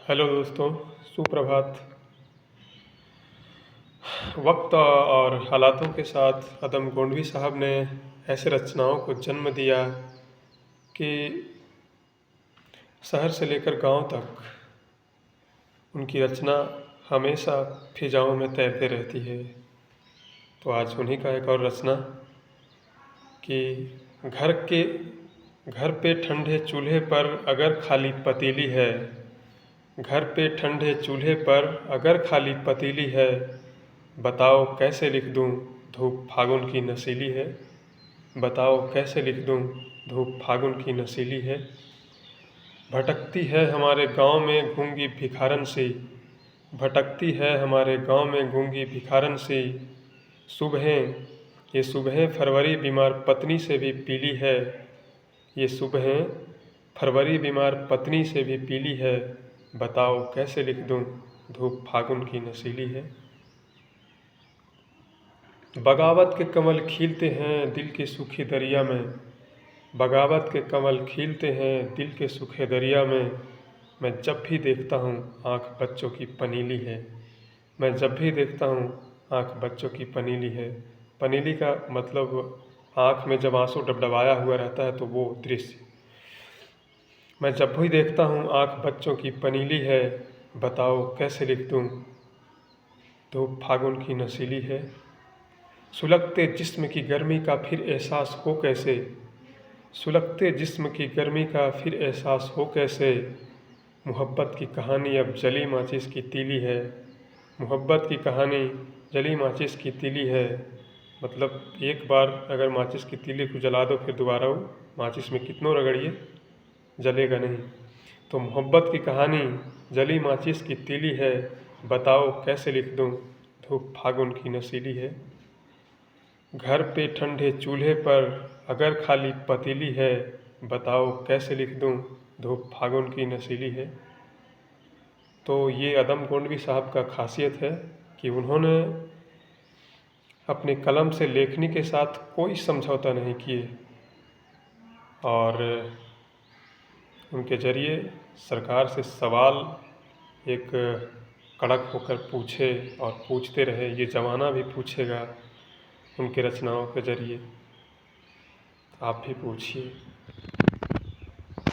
Hello दोस्तों, सुप्रभात। वक्त और हालातों के साथ अदम गोंडवी साहब ने ऐसे रचनाओं को जन्म दिया कि शहर से लेकर गांव तक उनकी रचना हमेशा फिजाओं में तैरते रहती है। तो आज उन्हीं का एक और रचना कि घर पे ठंडे चूल्हे पर अगर खाली पतीली है, घर पे ठंडे चूल्हे पर अगर खाली पतीली है, बताओ कैसे लिख दूँ धूप फागुन की नशीली है। बताओ कैसे लिख दूँ धूप फागुन की नशीली है। भटकती है हमारे गांव में गूंगी भिखारन सी, भटकती है हमारे गांव में गूंगी भिखारन सी। सुबहें ये सुबहें फरवरी बीमार पत्नी से भी पीली है, ये सुबहें फरवरी बीमार पत्नी से भी पीली है। बताओ कैसे लिख दूँ धूप फागुन की नशीली है। बगावत के कमल खिलते हैं दिल के सूखे दरिया में, बगावत के कमल खिलते हैं दिल के सूखे दरिया में। मैं जब भी देखता हूँ आँख बच्चों की पनीली है, मैं जब भी देखता हूँ आँख बच्चों की पनीली है। पनीली का मतलब आँख में जब आंसू डबडबाया हुआ रहता है तो वो दृश्य। मैं जब भी देखता हूँ आँख बच्चों की पनीली है, बताओ कैसे लिख दूँ धूप फागुन की नशीली है। सुलगते जिस्म की गर्मी का फिर एहसास हो कैसे, सुलगते जिस्म की गर्मी का फिर एहसास हो कैसे। मोहब्बत की कहानी अब जली माचिस की तीली है, मोहब्बत की कहानी जली माचिस की तीली है। मतलब एक बार अगर माचिस की तीली को जला दो फिर दोबारा वो माचिस में कितनों रगड़िए जलेगा नहीं। तो मोहब्बत की कहानी जली माचिस की तीली है, बताओ कैसे लिख दूँ धूप फागुन की नशीली है। घर पे ठंडे चूल्हे पर अगर खाली पतीली है, बताओ कैसे लिख दूँ धूप फागुन की नशीली है। तो ये अदम गोंडवी साहब का खासियत है कि उन्होंने अपने कलम से लेखनी के साथ कोई समझौता नहीं किए और उनके ज़रिए सरकार से सवाल एक कड़क होकर पूछे और पूछते रहे। ये ज़माना भी पूछेगा उनके रचनाओं के ज़रिए। आप भी पूछिए।